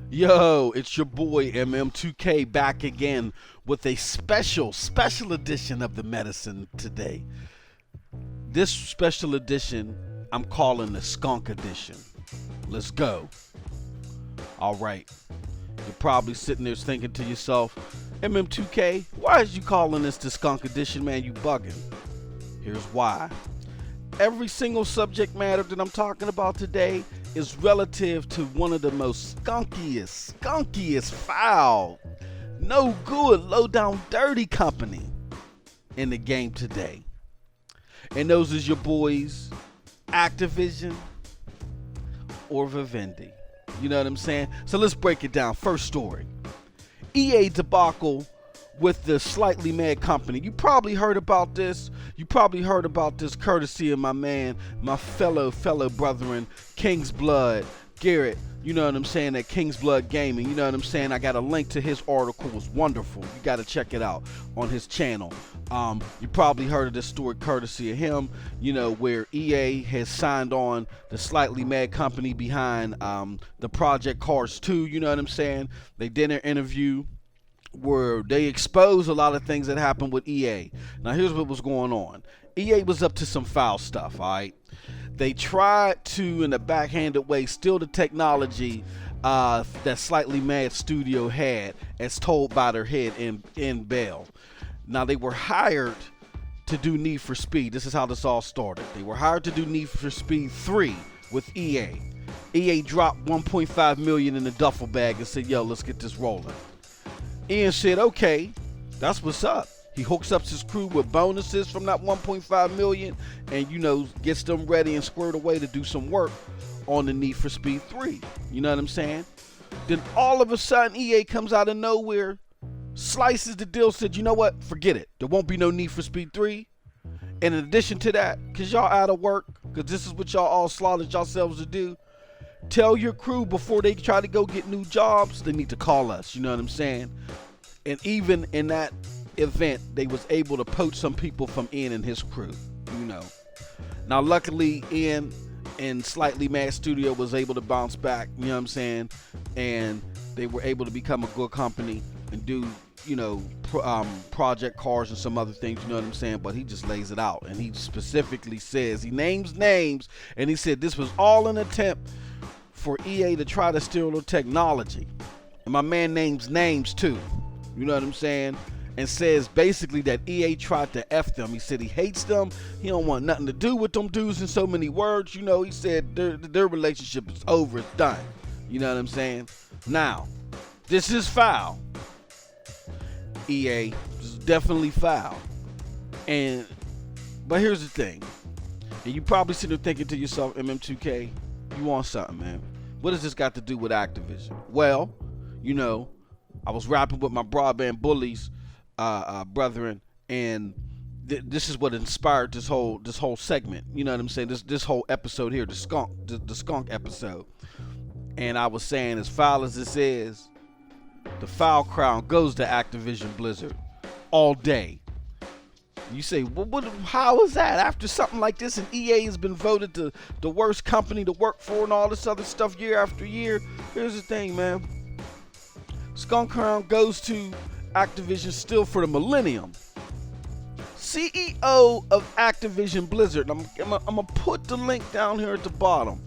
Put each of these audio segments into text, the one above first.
Yo, it's your boy MM2K back again with a special edition of the medicine today. This special edition I'm calling the Skunk edition. Let's go. All right. You're probably sitting there thinking to yourself, MM2K, why is you calling this the Skunk edition, man? You bugging. Here's why. Every single subject matter that I'm talking about today is relative to one of the most skunkiest, foul, no good, low down, dirty company in the game today. And those is your boys, Activision or Vivendi. You know what I'm saying? So let's break it down. First story. EA debacle with the slightly mad company. You probably heard about this. You probably heard about this courtesy of my man, my fellow brethren, King's Blood, Garrett. You know what I'm saying? At King's Blood Gaming. You know what I'm saying? I got a link to his article. It's wonderful. You got to check it out on his channel. You probably heard of this story courtesy of him, you know, where EA has signed on the slightly mad company behind the Project Cars 2. You know what I'm saying? They did an interview where they exposed a lot of things that happened with EA. Now here's what was going on. EA was up to some foul stuff, alright? They tried to, in a backhanded way, steal the technology that Slightly Mad Studio had, as told by their head in Bell. Now they were hired to do Need for Speed. This is how this all started. They were hired to do Need for Speed 3 with EA. EA dropped $1.5 million in the duffel bag and said, yo, let's get this rolling. Ian said, okay, that's what's up. He hooks up his crew with bonuses from that $1.5 million and, you know, gets them ready and squared away to do some work on the Need for Speed 3. You know what I'm saying? Then all of a sudden, EA comes out of nowhere, slices the deal, said, you know what? Forget it. There won't be no Need for Speed 3. And in addition to that, because y'all out of work, because this is what y'all all slaughtered yourselves to do, tell your crew before they try to go get new jobs, they need to call us. You know what I'm saying? And even in that event, they was able to poach some people from Ian and his crew. You know. Now, luckily, Ian and Slightly Mad Studio was able to bounce back. You know what I'm saying? And they were able to become a good company and do, you know, Project Cars and some other things. You know what I'm saying? But he just lays it out, and he specifically says, he names names, and he said this was all an attempt for EA to try to steal the technology. And my man names names too. You know what I'm saying? And says basically that EA tried to F them. He said he hates them. He don't want nothing to do with them dudes in so many words. You know, he said their relationship is over. It's done. You know what I'm saying? Now, this is foul. EA, this is definitely foul. But here's the thing. And you probably sitting there thinking to yourself, MM2K, you want something, man. What does this got to do with Activision? Well, you know, I was rapping with my broadband bullies, brethren, and this is what inspired this whole segment. You know what I'm saying? This whole episode here, the skunk episode. And I was saying, as foul as this is, the foul crown goes to Activision Blizzard all day. You say, well, how is that? After something like this, and EA has been voted the worst company to work for and all this other stuff year after year. Here's the thing, man. Skunk Crown goes to Activision still for the millennium. CEO of Activision Blizzard, I'm going to put the link down here at the bottom.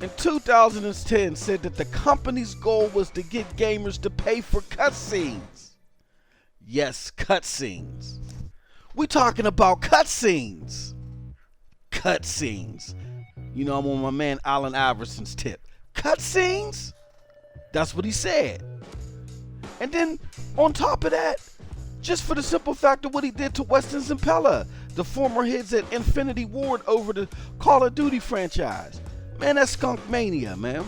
In 2010, said that the company's goal was to get gamers to pay for cutscenes. Yes, cutscenes. We talking about cutscenes. Cutscenes. You know, I'm on my man Allen Iverson's tip. Cutscenes? That's what he said. And then, on top of that, just for the simple fact of what he did to Weston Zampella, the former heads at Infinity Ward over the Call of Duty franchise. Man, that's skunk mania, man.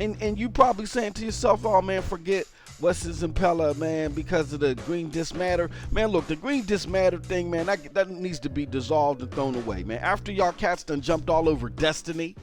And you probably saying to yourself, oh man, forget Weston Zampella, man, because of the green disc matter. Man, look, the green disc matter thing, man, that needs to be dissolved and thrown away, man. After y'all cats done jumped all over Destiny,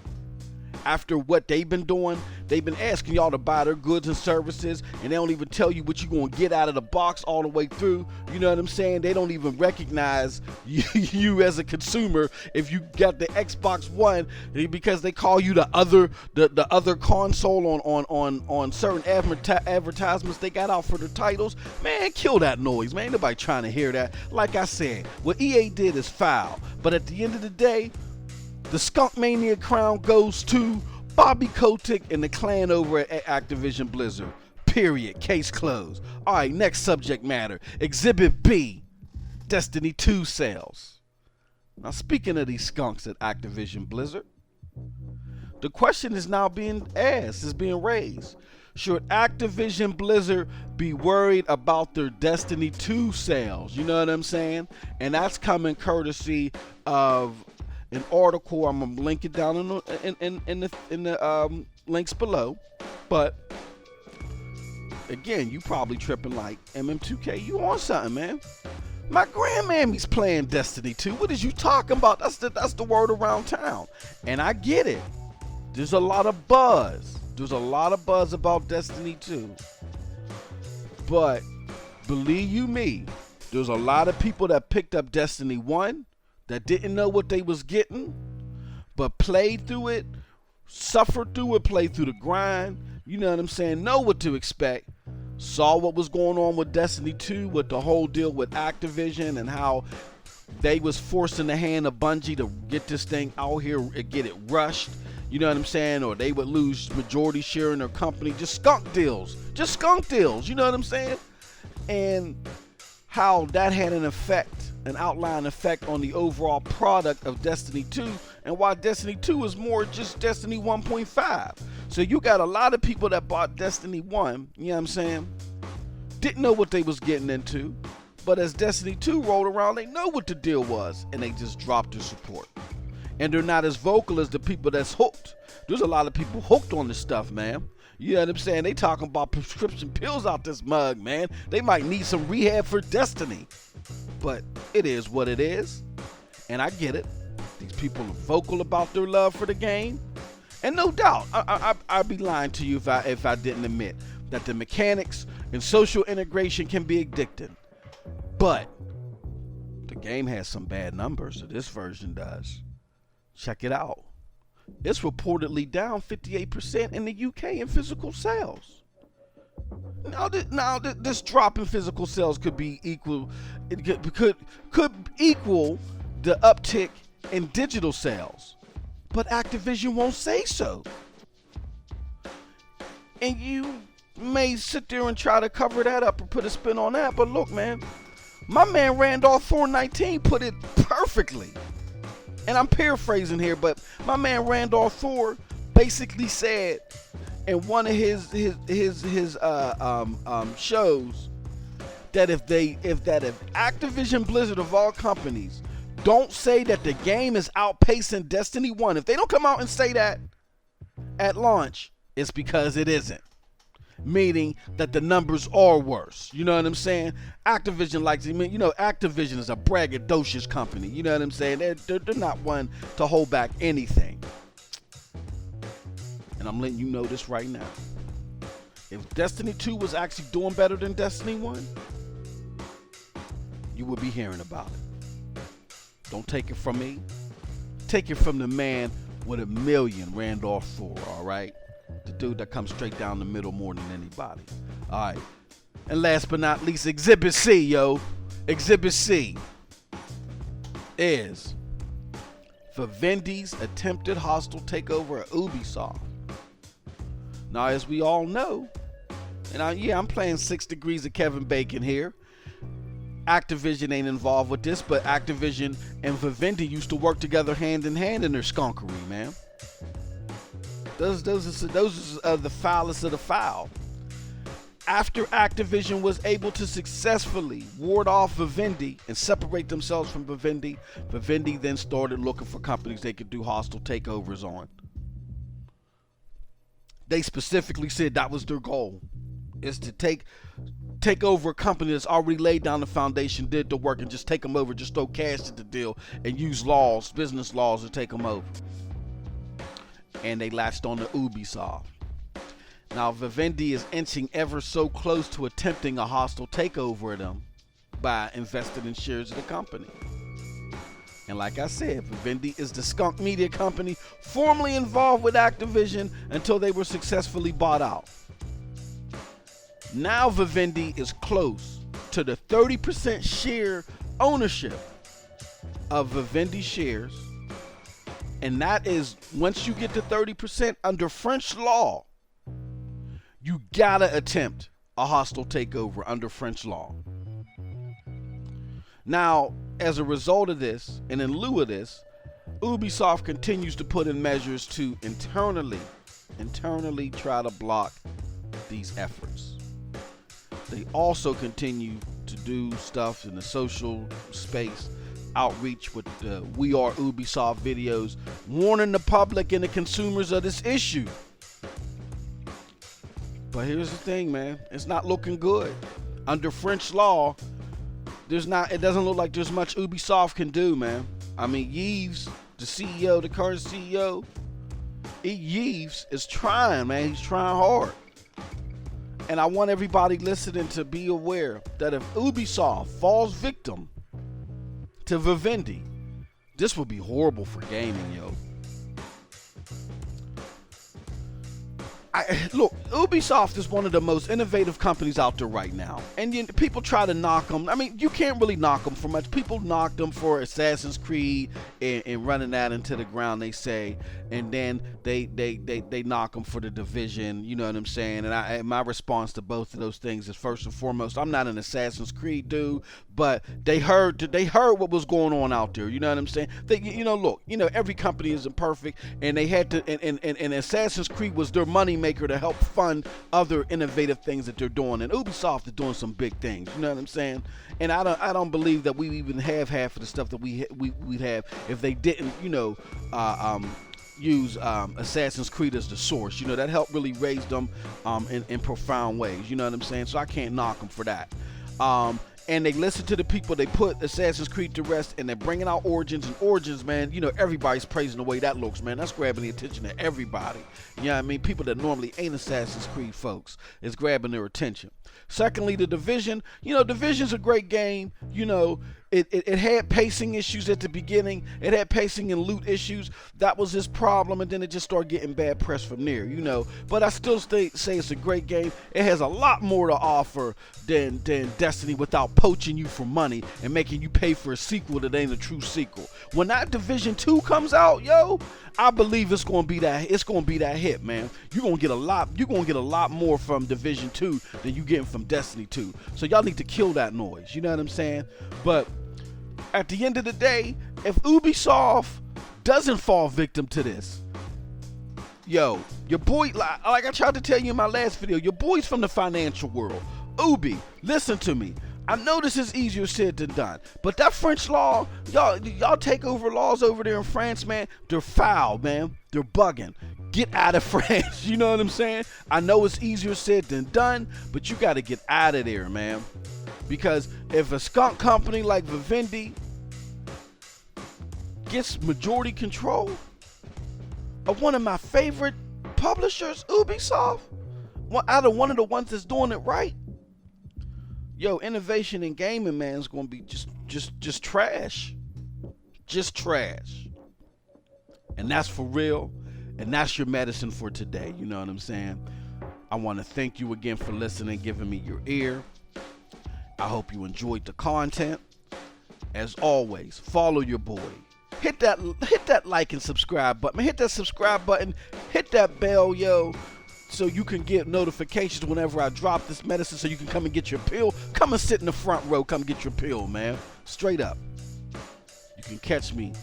after what they've been doing, they've been asking y'all to buy their goods and services, and they don't even tell you what you're going to get out of the box all the way through. You know what I'm saying? They don't even recognize you as a consumer if you got the Xbox One, because they call you the other console on certain advertisements they got out for the titles. Man, kill that noise, man. Ain't nobody trying to hear that. Like I said, what EA did is foul, but at the end of the day, the Skunk Mania crown goes to Bobby Kotick and the clan over at Activision Blizzard. Period. Case closed. All right, next subject matter. Exhibit B, Destiny 2 sales. Now, speaking of these skunks at Activision Blizzard, the question is now being asked, is being raised. Should Activision Blizzard be worried about their Destiny 2 sales? You know what I'm saying? And that's coming courtesy of an article. I'm gonna link it down in the links below. But again, you probably tripping like, MM2K, you on something, man? My grandmammy's playing Destiny 2. What is you talking about? That's the word around town, and I get it. There's a lot of buzz. There's a lot of buzz about Destiny 2. But believe you me, there's a lot of people that picked up Destiny 1 that didn't know what they was getting, but played through it, suffered through it, played through the grind, you know what I'm saying, know what to expect, saw what was going on with Destiny 2, with the whole deal with Activision and how they was forcing the hand of Bungie to get this thing out here and get it rushed, you know what I'm saying, or they would lose majority share in their company, just skunk deals, you know what I'm saying, and how that had an outline effect on the overall product of Destiny 2, and why Destiny 2 is more just Destiny 1.5. So you got a lot of people that bought Destiny 1, you know what I'm saying, didn't know what they was getting into, but as Destiny 2 rolled around, they know what the deal was, and they just dropped their support. And they're not as vocal as the people that's hooked. There's a lot of people hooked on this stuff, man. You know what I'm saying? They talking about prescription pills out this mug, man. They might need some rehab for Destiny. But it is what it is. And I get it. These people are vocal about their love for the game. And no doubt, I'd be lying to you if I didn't admit that the mechanics and social integration can be addicting. But the game has some bad numbers, so this version does. Check it out. It's reportedly down 58% in the UK in physical sales. Now, this drop in physical sales could be equal. It could equal the uptick in digital sales, but Activision won't say so. And you may sit there and try to cover that up or put a spin on that, but look, man, my man Randolph 419 put it perfectly. And I'm paraphrasing here, but my man Randolph 4 basically said in one of his shows that if Activision Blizzard of all companies don't say that the game is outpacing Destiny 1, if they don't come out and say that at launch, it's because it isn't. Meaning that the numbers are worse. You know what I'm saying? Activision Activision is a braggadocious company. You know what I'm saying? They're not one to hold back anything. And I'm letting you know this right now. If Destiny 2 was actually doing better than Destiny 1, you would be hearing about it. Don't take it from me. Take it from the man with a million, Randolph 4, all right? The dude that comes straight down the middle more than anybody. All right. And last but not least, Exhibit C, yo. Exhibit C is Vivendi's attempted hostile takeover at Ubisoft. Now, as we all know, and I'm playing 6 degrees of Kevin Bacon here. Activision ain't involved with this, but Activision and Vivendi used to work together hand in hand in their skunkery, man. Those are the foulest of the foul. After Activision was able to successfully ward off Vivendi and separate themselves from Vivendi, Vivendi then started looking for companies they could do hostile takeovers on. They specifically said that was their goal, is to take over a company that's already laid down the foundation, did the work, and just take them over, just throw cash at the deal and use business laws to take them over. and they latched on to Ubisoft. Now, Vivendi is inching ever so close to attempting a hostile takeover of them by investing in shares of the company. And like I said, Vivendi is the Skunk media company formerly involved with Activision until they were successfully bought out. Now Vivendi is close to the 30% share ownership of Vivendi shares. And that is, once you get to 30% under French law, you gotta attempt a hostile takeover under French law. Now, as a result of this, and in lieu of this, Ubisoft continues to put in measures to internally try to block these efforts. They also continue to do stuff in the social space, outreach with the We Are Ubisoft videos, warning the public and the consumers of this issue. But here's the thing, man. It's not looking good. Under French law, it doesn't look like there's much Ubisoft can do, man. I mean, Yves, the CEO, the current CEO, Yves is trying, man. He's trying hard. And I want everybody listening to be aware that if Ubisoft falls victim to Vivendi, this would be horrible for gaming, yo. Look, Ubisoft is one of the most innovative companies out there right now. And people try to knock them. I mean, you can't really knock them for much. People knock them for Assassin's Creed and running that into the ground, they say. And then they knock them for the Division, you know what I'm saying? And my response to both of those things is, first and foremost, I'm not an Assassin's Creed dude, but they heard what was going on out there, you know what I'm saying? Look, every company isn't perfect, and they had to, and Assassin's Creed was their money maker to help fund other innovative things that they're doing, and Ubisoft is doing some big things, you know what I'm saying? And I don't believe that we even have half of the stuff that we'd have if they didn't, use Assassin's Creed as the source. That helped really raise them in profound ways, you know what I'm saying? So I can't knock them for that. And they listen to the people, they put Assassin's Creed to rest, and they're bringing out Origins. And Origins, man, everybody's praising the way that looks, man. That's grabbing the attention of everybody. You know what I mean? People that normally ain't Assassin's Creed folks is grabbing their attention. Secondly, the Division. Division's a great game. It had pacing issues at the beginning. It had pacing and loot issues. That was its problem, and then it just started getting bad press from there, But I still say it's a great game. It has a lot more to offer than Destiny without poaching you for money and making you pay for a sequel that ain't a true sequel. When that Division 2 comes out, I believe it's gonna be that hit, man. You're gonna get a lot more from Division 2 than you getting from Destiny 2. So y'all need to kill that noise, you know what I'm saying? But at the end of the day, if Ubisoft doesn't fall victim to this, your boy, like I tried to tell you in my last video, your boy's from the financial world. Ubi, listen to me. I know this is easier said than done, but that French law, y'all take over laws over there in France, man, they're foul, man. They're bugging. Get out of France, you know what I'm saying? I know it's easier said than done, but you got to get out of there, man. Because if a skunk company like Vivendi gets majority control of one of my favorite publishers, Ubisoft, out of one of the ones that's doing it right, innovation in gaming, man, is going to be just trash. Just trash. And that's for real. And that's your medicine for today. You know what I'm saying? I want to thank you again for listening, giving me your ear. I hope you enjoyed the content. As always, follow your boy. Hit that like and subscribe button. Hit that subscribe button. Hit that bell, so you can get notifications whenever I drop this medicine, so you can come and get your pill. Come and sit in the front row. Come get your pill, man. Straight up. You can catch me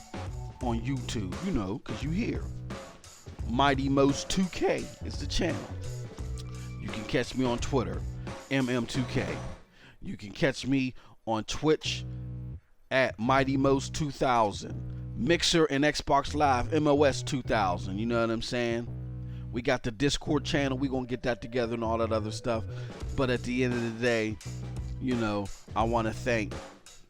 on YouTube, because you here. Mighty Most 2K is the channel. You can catch me on Twitter, MM2K. You can catch me on Twitch at Mighty Most 2000. Mixer and Xbox Live, MOS 2000. You know what I'm saying? We got the Discord channel. We're going to get that together and all that other stuff. But at the end of the day, I want to thank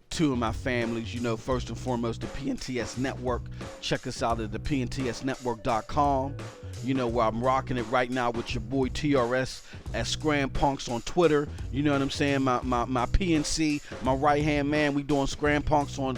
two of my families. First and foremost, the PNTS Network. Check us out at the PNTSnetwork.com. you know, where I'm rocking it right now with your boy TRS at Scram Punks on Twitter. You know what I'm saying? My PNC, my right hand man. We doing Scram Punks on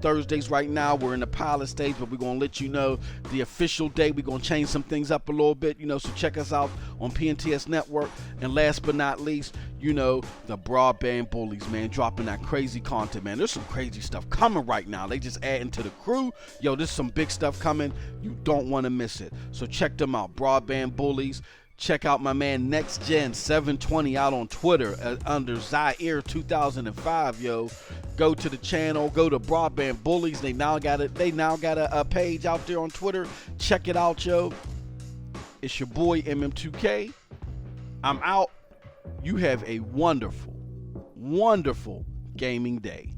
Thursdays right now. We're in the pilot stage, but we're gonna let you know the official day. We're gonna change some things up a little bit, you know, so check us out on PNTS Network. And last but not least, you know, the Broadband Bullies, man, dropping that crazy content, man. There's some crazy stuff coming right now. They just adding to the crew. Yo, there's some big stuff coming. You don't want to miss it. So check them out, Broadband Bullies. Check out my man Next Gen 720 out on Twitter under Zaire 2005. Yo, go to the channel, go to Broadband Bullies. They now got a page out there on Twitter. Check it out, yo. It's your boy MM2K. I'm out. You have a wonderful, wonderful gaming day.